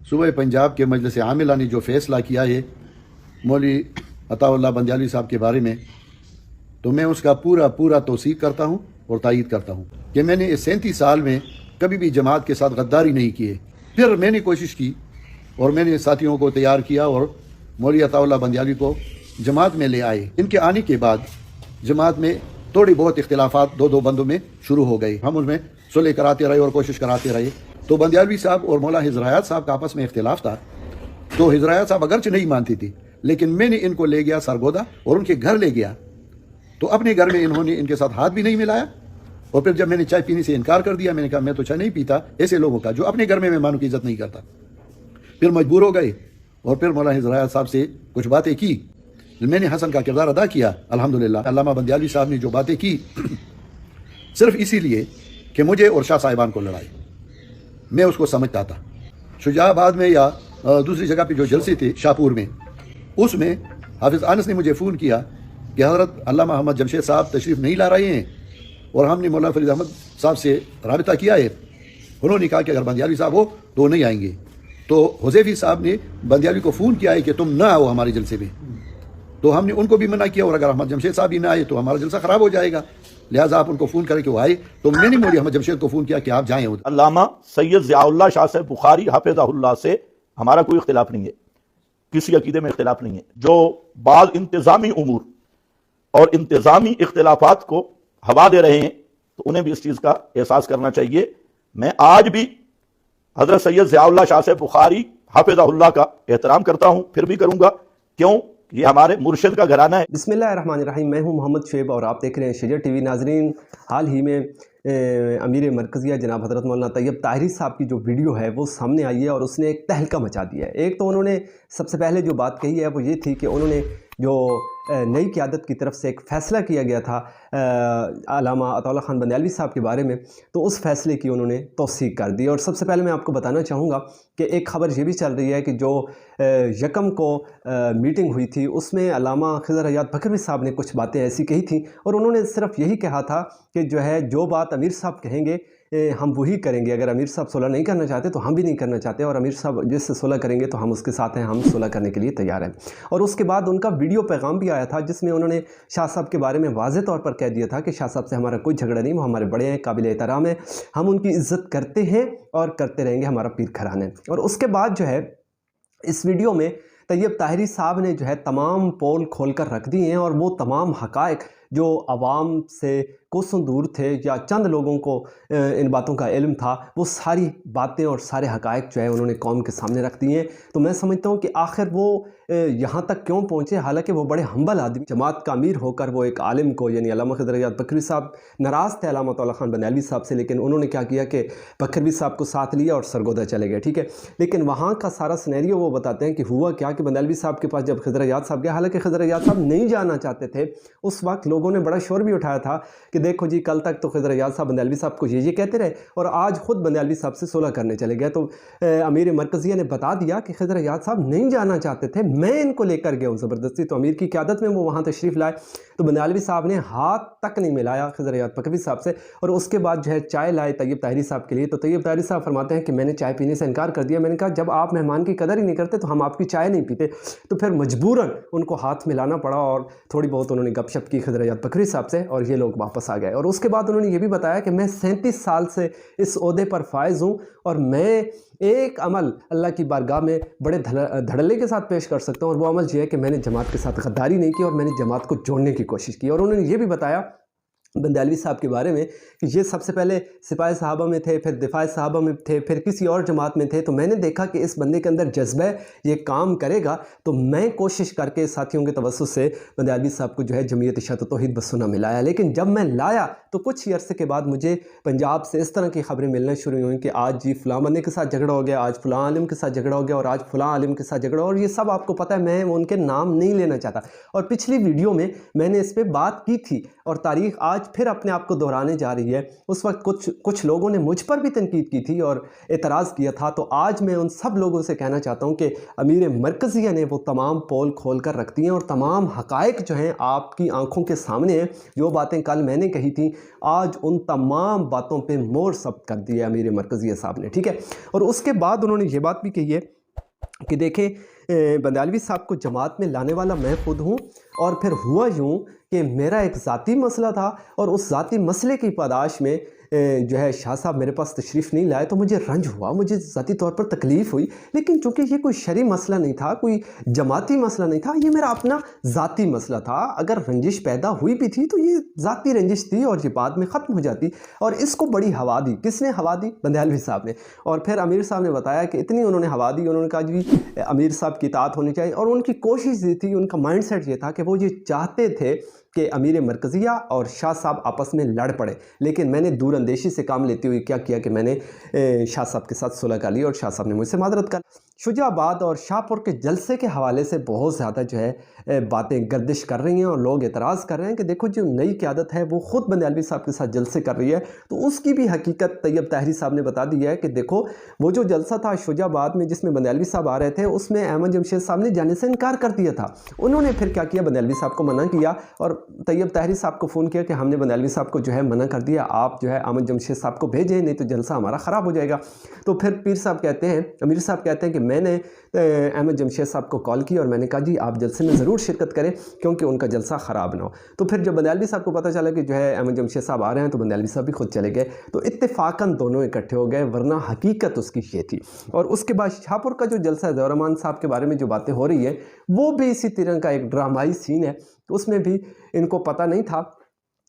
صوبہ پنجاب کے مجلس عاملہ نے جو فیصلہ کیا ہے مولوی عطا اللہ بندیالوی صاحب کے بارے میں، تو میں اس کا پورا توثیق کرتا ہوں اور تائید کرتا ہوں کہ میں نے اس 37 سال میں کبھی بھی جماعت کے ساتھ غداری نہیں کی ہے۔ پھر میں نے کوشش کی اور میں نے ساتھیوں کو تیار کیا اور مولوی عطا اللہ بندیالوی کو جماعت میں لے آئے۔ ان کے آنے کے بعد جماعت میں تھوڑی بہت اختلافات دو بندوں میں شروع ہو گئے۔ ہم ان میں صلح کراتے رہے اور کوشش کراتے رہے۔ تو بندیالوی صاحب اور مولا ہزرایات صاحب کا آپس میں اختلاف تھا، تو ہزرایات صاحب اگرچہ نہیں مانتی تھی، لیکن میں نے ان کو لے گیا سرگودا اور ان کے گھر لے گیا، تو اپنے گھر میں انہوں نے ان کے ساتھ ہاتھ بھی نہیں ملایا۔ اور پھر جب میں نے چائے پینے سے انکار کر دیا، میں نے کہا میں تو چائے نہیں پیتا ایسے لوگوں کا جو اپنے گھر میں مہمانوں کی عزت نہیں کرتا، پھر مجبور ہو گئے اور پھر مولا ہزرایات صاحب سے کچھ باتیں کی۔ میں نے حسن کا کردار ادا کیا الحمدللہ۔ علامہ بندیالوی صاحب نے جو باتیں کی صرف اسی لیے کہ مجھے اور شاہ صاحبان کو لڑائے، میں اس کو سمجھتا تھا۔ شجاع آباد میں یا دوسری جگہ پہ جو جلسے تھے شاہپور میں، اس میں حافظ انس نے مجھے فون کیا کہ حضرت علامہ محمد جمشید صاحب تشریف نہیں لا رہے ہیں، اور ہم نے مولانا فرید احمد صاحب سے رابطہ کیا ہے، انہوں نے کہا کہ اگر بندیالوی صاحب ہو تو وہ نہیں آئیں گے۔ تو حذیفی صاحب نے بندیالوی کو فون کیا ہے کہ تم نہ آؤ ہمارے جلسے میں، تو ہم نے ان کو بھی منع کیا، اور اگر احمد جمشید صاحب ہی نہ آئے تو ہمارا جلسہ خراب ہو جائے گا، لہٰذا آپ ان کو فون کریں کہ وہ آئے۔ تو میں نے مولوی احمد جمشید کو فون کیا کہ آپ جائیں۔ علامہ سید ضیاء اللہ شاہ صاحب بخاری حفظہ اللہ سے ہمارا کوئی اختلاف نہیں ہے، کسی عقیدے میں اختلاف نہیں ہے۔ جو بعض انتظامی امور اور انتظامی اختلافات کو ہوا دے رہے ہیں تو انہیں بھی اس چیز کا احساس کرنا چاہیے۔ میں آج بھی حضرت سید ضیاء اللہ شاہ صاحب بخاری حفظہ اللہ کا احترام کرتا ہوں، پھر بھی کروں گا، کیوں؟ یہ ہمارے مرشد کا گھرانہ ہے۔ بسم اللہ الرحمن الرحیم، میں ہوں محمد شعیب اور آپ دیکھ رہے ہیں شجر ٹی وی۔ ناظرین، حال ہی میں امیر مرکزیہ جناب حضرت مولانا طیب طاہری صاحب کی جو ویڈیو ہے وہ سامنے آئی ہے اور اس نے ایک تہلکہ مچا دیا ہے۔ ایک تو انہوں نے سب سے پہلے جو بات کہی ہے وہ یہ تھی کہ انہوں نے جو نئی قیادت کی طرف سے ایک فیصلہ کیا گیا تھا علامہ عطا اللہ خان بندیالوی صاحب کے بارے میں، تو اس فیصلے کی انہوں نے توثیق کر دی۔ اور سب سے پہلے میں آپ کو بتانا چاہوں گا کہ ایک خبر یہ بھی چل رہی ہے کہ جو یکم کو میٹنگ ہوئی تھی اس میں علامہ خضر حیات بکروی صاحب نے کچھ باتیں ایسی کہی تھیں، اور انہوں نے صرف یہی کہا تھا کہ جو بات امیر صاحب کہیں گے ہم وہی کریں گے، اگر امیر صاحب صلح نہیں کرنا چاہتے تو ہم بھی نہیں کرنا چاہتے، اور امیر صاحب جس سے صلح کریں گے تو ہم اس کے ساتھ ہیں، ہم صلح کرنے کے لیے تیار ہیں۔ اور اس کے بعد ان کا ویڈیو پیغام بھی آیا تھا جس میں انہوں نے شاہ صاحب کے بارے میں واضح طور پر کہہ دیا تھا کہ شاہ صاحب سے ہمارا کوئی جھگڑا نہیں، وہ ہمارے بڑے ہیں، قابل احترام ہیں، ہم ان کی عزت کرتے ہیں اور کرتے رہیں گے، ہمارا پیر گھرانہ ہے۔ اور اس کے بعد اس ویڈیو میں طیب طاہری صاحب نے تمام پول کھول کر رکھ دی ہیں، اور وہ تمام حقائق جو عوام سے کوسوں دور تھے یا چند لوگوں کو ان باتوں کا علم تھا، وہ ساری باتیں اور سارے حقائق انہوں نے قوم کے سامنے رکھ دی ہیں۔ تو میں سمجھتا ہوں کہ آخر وہ یہاں تک کیوں پہنچے، حالانکہ وہ بڑے ہمبل آدمی، جماعت کا امیر ہو کر وہ ایک عالم کو یعنی علامہ خضر حیات بکروی صاحب ناراض تھے علامہ عطا اللہ خان بندیالوی صاحب سے، لیکن انہوں نے کیا کیا کہ بکروی صاحب کو ساتھ لیا اور سرگودا چلے گئے، ٹھیک ہے۔ لیکن وہاں کا سارا سینیریو وہ بتاتے ہیں کہ ہوا کیا کہ بندیالوی صاحب کے پاس جب خضر حیات صاحب گئے، حالانکہ خضر حیات صاحب نہیں جانا چاہتے تھے، اس وقت لوگوں نے بڑا شور بھی اٹھایا تھا کہ دیکھو جی کل تک تو خضر حیات صاحب بندیالوی صاحب کو یہ کہتے رہے اور آج خود بندیالوی صاحب سے صلح کرنے چلے گئے۔ تو امیر مرکزیہ نے بتا دیا کہ خضر حیات صاحب نہیں جانا چاہتے تھے، میں ان کو لے کر گیا ہوں زبردستی۔ تو امیر کی قیادت میں وہ وہاں تشریف لائے تو بندیالوی صاحب نے ہاتھ تک نہیں ملایا خضر حیات بکروی صاحب سے، اور اس کے بعد چائے لائے طیب طاہری صاحب کے لیے۔ تو طیب طاہری صاحب فرماتے ہیں کہ میں نے چائے پینے سے انکار کر دیا، میں نے کہا جب آپ مہمان کی قدر ہی نہیں کرتے تو ہم آپ کی چائے نہیں پیتے۔ تو پھر مجبوراً ان کو ہاتھ ملانا پڑا اور تھوڑی بہت انہوں نے گپ شپ کی خضر حیات بکروی صاحب سے، اور یہ لوگ واپس آ گئے۔ اور اس کے بعد انہوں نے یہ بھی بتایا کہ میں 37 سال سے اس عہدے پر فائز ہوں، اور میں ایک عمل اللہ کی بارگاہ میں بڑے دھڑلے کے ساتھ پیش کر سکتا ہوں، اور وہ عمل یہ ہے کہ میں نے جماعت کے ساتھ غداری نہیں کی اور میں نے جماعت کو جوڑنے کی کوشش کی۔ اور انہوں نے یہ بھی بتایا بندیالوی صاحب کے بارے میں کہ یہ سب سے پہلے سپاہ صحابہ میں تھے، پھر دفاع صحابہ میں تھے، پھر کسی اور جماعت میں تھے، تو میں نے دیکھا کہ اس بندے کے اندر جذبہ یہ کام کرے گا، تو میں کوشش کر کے ساتھیوں کے توسط سے بندیالوی صاحب کو جمعیت اشاعت و توحید بسنہ ملایا۔ لیکن جب میں لایا تو کچھ ہی عرصے کے بعد مجھے پنجاب سے اس طرح کی خبریں ملنا شروع ہوئیں کہ آج جی فلاں بندے کے ساتھ جھگڑا ہو گیا، آج فلاں عالم کے ساتھ جھگڑا ہو گیا، اور آج فلاں عالم کے ساتھ جھگڑا، اور یہ سب آپ کو پتہ ہے، میں ان کے نام نہیں لینا چاہتا۔ اور پچھلی ویڈیو میں میں نے اس پہ بات کی تھی اور تاریخ آج پھر اپنے آپ کو دہرانے جا رہی ہے۔ اس وقت کچھ لوگوں نے مجھ پر بھی تنقید کی تھی اور اعتراض کیا تھا، تو آج میں ان سب لوگوں سے کہنا چاہتا ہوں کہ امیر مرکزیہ نے وہ تمام پول کھول کر رکھ دی ہیں اور تمام حقائق جو ہیں آپ کی آنکھوں کے سامنے ہیں۔ جو باتیں کل میں نے کہی تھیں، آج ان تمام باتوں پہ مور ثبت کر دی ہے امیر مرکزیہ صاحب نے، ٹھیک ہے۔ اور اس کے بعد انہوں نے یہ بات بھی کہی ہے کہ دیکھیں بندیالوی صاحب کو جماعت میں لانے والا میں خود ہوں، اور پھر ہوا یوں کہ میرا ایک ذاتی مسئلہ تھا اور اس ذاتی مسئلے کی پاداش میں جو ہے شاہ صاحب میرے پاس تشریف نہیں لائے تو مجھے رنج ہوا، مجھے ذاتی طور پر تکلیف ہوئی، لیکن چونکہ یہ کوئی شرعی مسئلہ نہیں تھا، کوئی جماعتی مسئلہ نہیں تھا، یہ میرا اپنا ذاتی مسئلہ تھا۔ اگر رنجش پیدا ہوئی بھی تھی تو یہ ذاتی رنجش تھی اور یہ بعد میں ختم ہو جاتی، اور اس کو بڑی ہوا دی۔ کس نے ہوا دی؟ بندیالوی صاحب نے۔ اور پھر امیر صاحب نے بتایا کہ اتنی انہوں نے ہوا دی، انہوں نے کہا جی امیر صاحب کی اطاعت ہونی چاہیے، اور ان کی کوشش یہ تھی، ان کا مائنڈ سیٹ یہ تھا کہ وہ یہ چاہتے تھے کہ امیر مرکزیہ اور شاہ صاحب آپس میں لڑ پڑے، لیکن میں نے دور اندیشی سے کام لیتے ہوئے کیا کیا کہ میں نے شاہ صاحب کے ساتھ صلح کر لی اور شاہ صاحب نے مجھ سے معذرت کر۔ شجاع آباد اور شاہ پور کے جلسے کے حوالے سے بہت زیادہ جو ہے باتیں گردش کر رہی ہیں اور لوگ اعتراض کر رہے ہیں کہ دیکھو جو نئی قیادت ہے وہ خود بندیالوی صاحب کے ساتھ جلسے کر رہی ہے، تو اس کی بھی حقیقت طیب طاہری صاحب نے بتا دی ہے کہ دیکھو وہ جو جلسہ تھا شجاع آباد میں جس میں بندیالوی صاحب آ رہے تھے، اس میں احمد جمشید صاحب نے جانے سے انکار کر دیا تھا۔ انہوں نے پھر کیا کیا، بندیالوی صاحب کو منع کیا اور طیب طاہری صاحب کو فون کیا کہ ہم نے بندیالوی صاحب کو جو ہے منع کر دیا، آپ جو ہے احمد جمشید صاحب کو بھیجیں نہیں تو جلسہ ہمارا خراب ہو جائے گا۔ تو پھر پیر صاحب کہتے ہیں، امیر صاحب کہتے ہیں کہ میں نے احمد جمشید صاحب کو کال کی اور میں نے کہا جی آپ جلسے میں ضرور شرکت کریں کیونکہ ان کا جلسہ خراب نہ ہو۔ تو پھر جب بندیالوی صاحب کو پتہ چلا کہ جو ہے احمد جمشید صاحب آ رہے ہیں تو بندیالوی صاحب بھی خود چلے گئے، تو اتفاقاً دونوں اکٹھے ہو گئے، ورنہ حقیقت اس کی یہ تھی۔ اور اس کے بعد شاہ پور کا جو جلسہ ہے ظہور رحمان صاحب کے بارے میں جو باتیں ہو رہی ہیں وہ بھی اسی طرح کا ایک ڈرامائی سین ہے، اس میں بھی ان کو پتہ نہیں تھا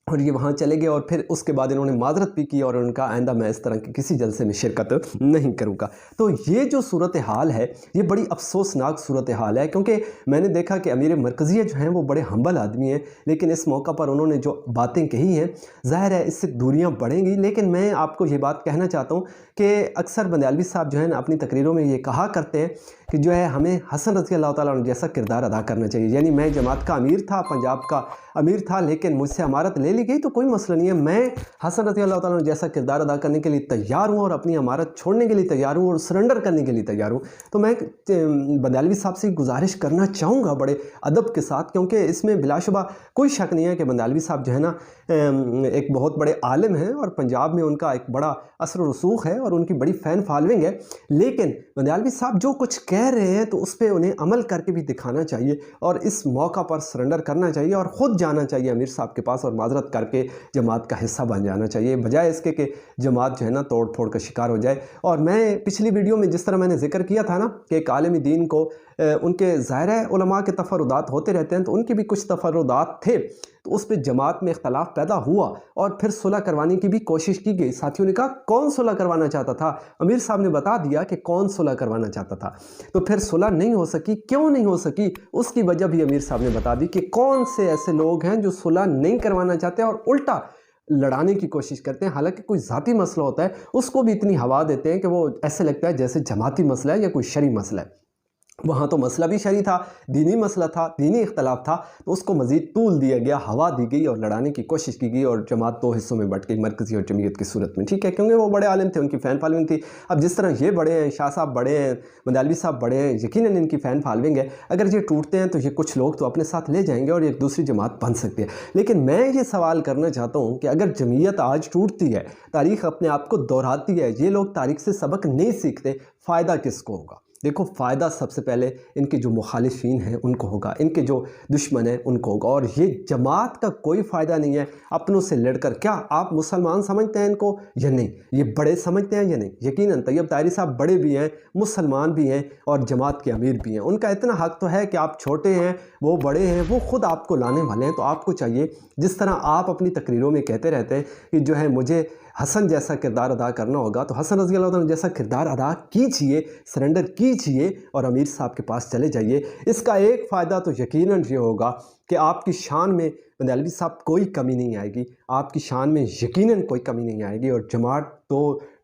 اور یہ وہاں چلے گئے، اور پھر اس کے بعد انہوں نے معذرت بھی کی اور ان کا آئندہ میں اس طرح کے کسی جلسے میں شرکت نہیں کروں گا۔ تو یہ جو صورتحال ہے یہ بڑی افسوسناک صورتحال ہے، کیونکہ میں نے دیکھا کہ امیر مرکزیہ جو ہیں وہ بڑے ہمبل آدمی ہیں، لیکن اس موقع پر انہوں نے جو باتیں کہی ہیں ظاہر ہے اس سے دوریاں بڑھیں گی، لیکن میں آپ کو یہ بات کہنا چاہتا ہوں کہ اکثر بندیالوی صاحب جو ہے نا اپنی تقریروں میں یہ کہا کرتے ہیں کہ جو ہے ہمیں حسن رضی اللہ تعالیٰ عنہ جیسا کردار ادا کرنا چاہیے، یعنی میں جماعت کا امیر تھا، پنجاب کا امیر تھا، لیکن مجھ سے امارت لے لی گئی تو کوئی مسئلہ نہیں ہے، میں حسن رضی اللہ تعالیٰ عنہ جیسا کردار ادا کرنے کے لیے تیار ہوں اور اپنی امارت چھوڑنے کے لیے تیار ہوں اور سرنڈر کرنے کے لیے تیار ہوں۔ تو میں بندیالوی صاحب سے گزارش کرنا چاہوں گا بڑے ادب کے ساتھ، کیونکہ اس میں بلا شبہ کوئی شک نہیں ہے کہ بندیالوی صاحب جو ہے نا ایک بہت بڑے عالم ہیں اور پنجاب میں ان کا ایک بڑا اثر و رسوخ ہے اور ان کی بڑی فین فالوئنگ ہے، لیکن بندیالوی صاحب جو کچھ کہہ رہے ہیں تو اس پہ انہیں عمل کر کے بھی دکھانا چاہیے اور اس موقع پر سرنڈر کرنا چاہیے اور خود جانا چاہیے امیر صاحب کے پاس اور معذرت کر کے جماعت کا حصہ بن جانا چاہیے، بجائے اس کے کہ جماعت جو ہے نا توڑ پھوڑ کا شکار ہو جائے۔ اور میں پچھلی ویڈیو میں جس طرح میں نے ذکر کیا تھا نا کہ ایک عالم دین کو ان کے ظاہر علماء کے تفردات ہوتے رہتے ہیں، تو ان کے بھی کچھ تفردات تھے، تو اس پہ جماعت میں اختلاف پیدا ہوا اور پھر صلح کروانے کی بھی کوشش کی گئی۔ ساتھیوں نے کہا کون صلح کروانا چاہتا تھا؟ امیر صاحب نے بتا دیا کہ کون صلح کروانا چاہتا تھا، تو پھر صلح نہیں ہو سکی۔ کیوں نہیں ہو سکی؟ اس کی وجہ بھی امیر صاحب نے بتا دی کہ کون سے ایسے لوگ ہیں جو صلح نہیں کروانا چاہتے اور الٹا لڑانے کی کوشش کرتے ہیں، حالانکہ کوئی ذاتی مسئلہ ہوتا ہے اس کو بھی اتنی ہوا دیتے ہیں کہ وہ ایسے لگتا ہے جیسے جماعتی مسئلہ ہے یا کوئی شرعی مسئلہ ہے۔ وہاں تو مسئلہ بھی شرعی تھا، دینی مسئلہ تھا، دینی اختلاف تھا، تو اس کو مزید طول دیا گیا، ہوا دی گئی اور لڑانے کی کوشش کی گئی اور جماعت دو حصوں میں بٹ گئی، مرکزی اور جمعیت کی صورت میں، ٹھیک ہے، کیونکہ وہ بڑے عالم تھے، ان کی فین فالوئنگ تھی۔ اب جس طرح یہ بڑے ہیں، شاہ صاحب بڑے ہیں، بندیالوی صاحب بڑے ہیں، یقیناً ان کی فین فالوئنگ ہے، اگر یہ ٹوٹتے ہیں تو یہ کچھ لوگ تو اپنے ساتھ لے جائیں گے اور ایک دوسری جماعت بن سکتی ہے۔ لیکن میں یہ سوال کرنا چاہتا ہوں کہ اگر جمعیت آج ٹوٹتی ہے، تاریخ اپنے آپ کو دہراتی ہے، یہ لوگ تاریخ سے سبق نہیں سیکھتے، فائدہ کس کو ہوگا؟ دیکھو فائدہ سب سے پہلے ان کے جو مخالفین ہیں ان کو ہوگا، ان کے جو دشمن ہیں ان کو ہوگا، اور یہ جماعت کا کوئی فائدہ نہیں ہے اپنوں سے لڑ کر۔ کیا آپ مسلمان سمجھتے ہیں ان کو یا نہیں؟ یہ بڑے سمجھتے ہیں یا نہیں؟ یقیناً طیب طاہری صاحب بڑے بھی ہیں، مسلمان بھی ہیں اور جماعت کے امیر بھی ہیں، ان کا اتنا حق تو ہے کہ آپ چھوٹے ہیں وہ بڑے ہیں، وہ خود آپ کو لانے والے ہیں، تو آپ کو چاہیے جس طرح آپ اپنی تقریروں میں کہتے رہتے ہیں کہ جو ہے مجھے حسن جیسا کردار ادا کرنا ہوگا، تو حسن رضی اللہ عنہ جیسا کردار ادا کیجئے، سرنڈر کیجئے اور امیر صاحب کے پاس چلے جائیے۔ اس کا ایک فائدہ تو یقیناً یہ ہوگا کہ آپ کی شان میں بندیالوی صاحب کوئی کمی نہیں آئے گی، آپ کی شان میں یقیناً کوئی کمی نہیں آئے گی اور جماعت تو